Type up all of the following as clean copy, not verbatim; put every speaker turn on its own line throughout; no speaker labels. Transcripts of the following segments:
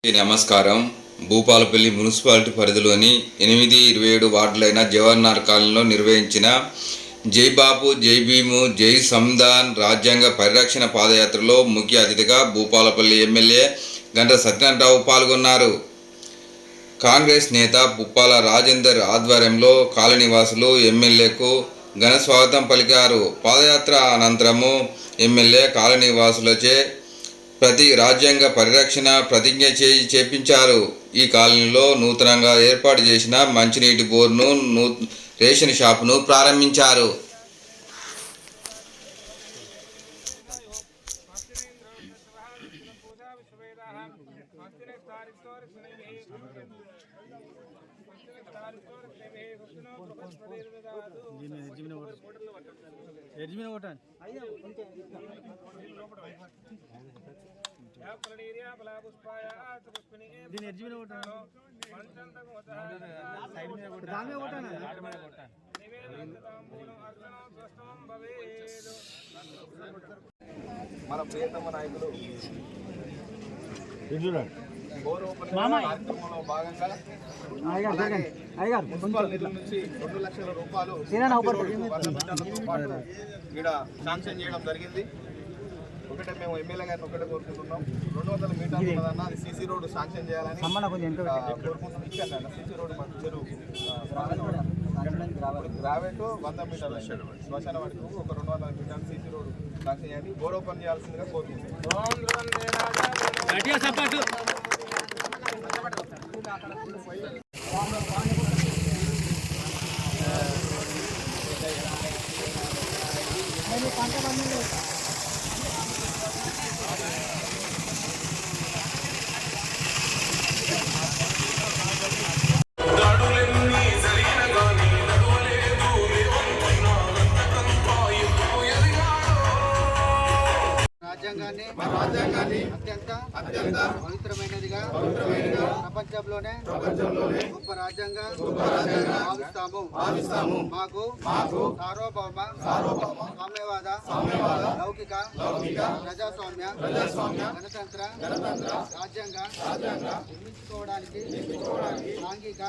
నమస్కారం. భూపాలపల్లి మున్సిపాలిటీ పరిధిలోని 8, 27 వార్డులైన జవహర్నగర్ కాలనీలో నిర్వహించిన జై బాపు, జై భీము, జై సంవిధాన్ రాజ్యాంగ పరిరక్షణ పాదయాత్రలో ముఖ్య అతిథిగా భూపాలపల్లి ఎమ్మెల్యే గంట సత్యనారాయణరావు పాల్గొన్నారు. కాంగ్రెస్ నేత పుప్పాల రాజేందర్ ఆధ్వర్యంలో కాలనీవాసులు ఎమ్మెల్యేకు ఘన స్వాగతం పలికారు. పాదయాత్ర అనంతరము ఎమ్మెల్యే కాలనీవాసులచే ప్రతి రాజ్యాంగ పరిరక్షణ ప్రతిజ్ఞ చేపించారు. ఈ కాలనీలో నూతనంగా ఏర్పాటు చేసిన మంచినీటి బోర్ను, రేషన్ షాపును ప్రారంభించారు.
మన ప్రియతమ నాయకులు బోర్ ఓపెనింగ్ కార్యక్రమంలో భాగంగా మున్సిపల్ నిధుల నుంచి 2 లక్షల రూపాయలు ఇక్కడ శాంక్షన్ చేయడం జరిగింది. ఒకటే మేము ఎమ్మెల్యే గారిని ఒకటే కోరుకుంటున్నాం, 200 మీటర్లు ఉన్నదన్న అది సీసీ రోడ్డు శాంక్షన్ చేయాలని కోరుకుంటున్నాం. ఇచ్చాను సీసీ రోడ్డు మన చెరువు గ్రావెట్ 100 మీటర్ల శ్మశాన వరకు ఒక 200 మీటర్లు సీసీ రోడ్డు శాంక్షన్ చేయాలి, బోర్ ఓపెన్ చేయాల్సిందిగా కోరుకుంటున్నాం. రాజ్యాంగాన్ని అత్యంత పవిత్రమైనదిగా ప్రపంచంలోనే గొప్ప రాజ్యాంగం భావిస్తాము. మాకు సార్వభౌమ సామ్యవాద లౌకిక ప్రజాస్వామ్య గణతంత్ర రాజ్యాంగ నిర్మించుకోవడానికి సాంఘిక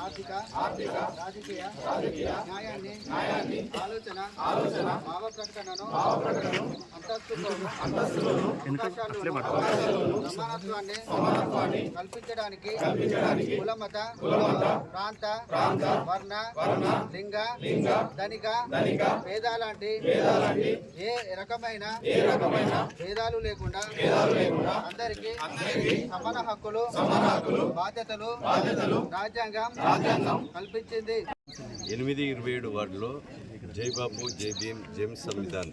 ఆర్థిక రాజకీయ న్యాయాన్ని ఆలోచన భావ ప్రకటనను సమానత్వాన్ని కల్పించడానికి కులమత ప్రాంత వర్ణ లింగ ధనిక భేదాలాంటి ఏ రకమైన భేదాలు లేకుండా అందరికీ సమాన హక్కులు బాధ్యతలు రాజ్యాంగం కల్పించింది.
8-27 వార్డులో జై బాపు, జై భీమ్, జై సంవిధాన్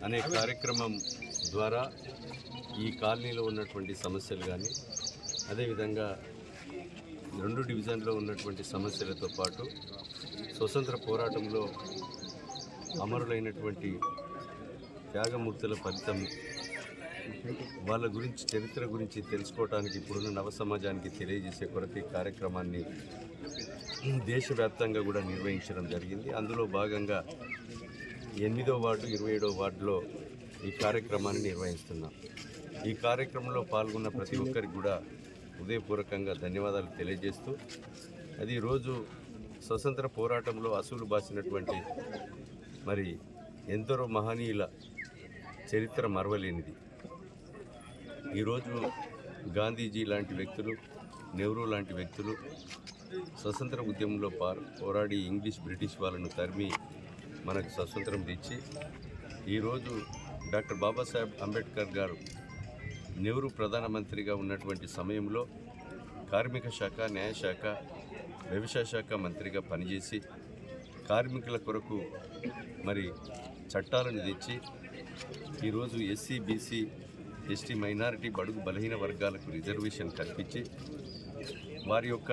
అనే కార్యక్రమం ద్వారా ఈ కాలనీలో ఉన్నటువంటి సమస్యలు కానీ అదేవిధంగా 2 డివిజన్లో ఉన్నటువంటి సమస్యలతో పాటు స్వతంత్ర పోరాటంలో అమరులైనటువంటి త్యాగమూర్తుల ఫలితం వాళ్ళ గురించి చరిత్ర గురించి తెలుసుకోవడానికి ఇప్పుడున్న నవ సమాజానికి తెలియజేసే కొరకు ఈ కార్యక్రమాన్ని దేశవ్యాప్తంగా కూడా నిర్వహించడం జరిగింది. అందులో భాగంగా 8వ వార్డు, 27వ వార్డులో ఈ కార్యక్రమాన్ని నిర్వహిస్తున్నాం. ఈ కార్యక్రమంలో పాల్గొన్న ప్రతి ఒక్కరికి కూడా హృదయపూర్వకంగా ధన్యవాదాలు తెలియజేస్తూ, అది ఈరోజు స్వతంత్ర పోరాటంలో అసూలు బాసినటువంటి మరి ఎందరో మహనీయుల చరిత్ర మరవలేనిది. ఈరోజు గాంధీజీ లాంటి వ్యక్తులు, నెహ్రూ లాంటి వ్యక్తులు స్వతంత్ర ఉద్యమంలో పోరాడి బ్రిటిష్ వాళ్ళను తరిమి మనకు స్వతంత్రం తెచ్చి ఈరోజు డాక్టర్ బాబాసాహెబ్ అంబేద్కర్ గారు నెహ్రూ ప్రధానమంత్రిగా ఉన్నటువంటి సమయంలో కార్మిక శాఖ, న్యాయశాఖ, వ్యవసాయ శాఖ మంత్రిగా పనిచేసి కార్మికుల కొరకు మరి చట్టాలను తెచ్చి ఈరోజు ఎస్సీ, బీసీ, ఎస్టీ, మైనారిటీ, బడుగు బలహీన వర్గాలకు రిజర్వేషన్ కల్పించి వారి యొక్క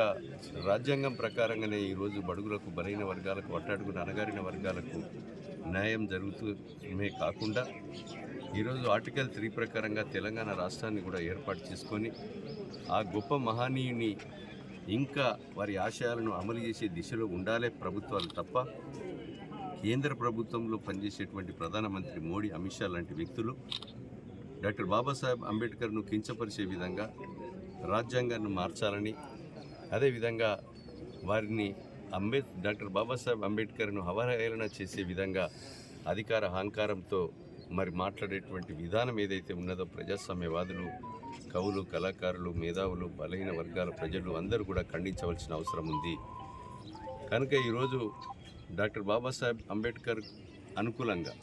రాజ్యాంగం ప్రకారంగానే ఈరోజు బడుగులకు, బలహీన వర్గాలకు, అట్టడుగున అణగారిన వర్గాలకు న్యాయం జరుగుతూనే కాకుండా ఈరోజు ఆర్టికల్ 3 ప్రకారంగా తెలంగాణ రాష్ట్రాన్ని కూడా ఏర్పాటు చేసుకొని ఆ గొప్ప మహనీయుని ఇంకా వారి ఆశయాలను అమలు చేసే దిశలో ఉండాలే ప్రభుత్వాలు తప్ప కేంద్ర ప్రభుత్వంలో పనిచేసేటువంటి ప్రధానమంత్రి మోడీ, అమిత్ షా లాంటి వ్యక్తులు డాక్టర్ బాబాసాహెబ్ అంబేద్కర్ను కించపరిచే విధంగా రాజ్యాంగాన్ని మార్చాలని, అదేవిధంగా వారిని డాక్టర్ బాబాసాహెబ్ అంబేద్కర్ను అవహేళన చేసే విధంగా అధికార అహంకారంతో మరి మాట్లాడేటువంటి విధానం ఏదైతే ఉన్నదో ప్రజాస్వామ్యవాదులు, కవులు, కళాకారులు, మేధావులు, బలహీన వర్గాల ప్రజలు అందరూ కూడా ఖండించవలసిన అవసరం ఉంది. కనుక ఈరోజు డాక్టర్ బాబాసాహెబ్ అంబేద్కర్ అనుకూలంగా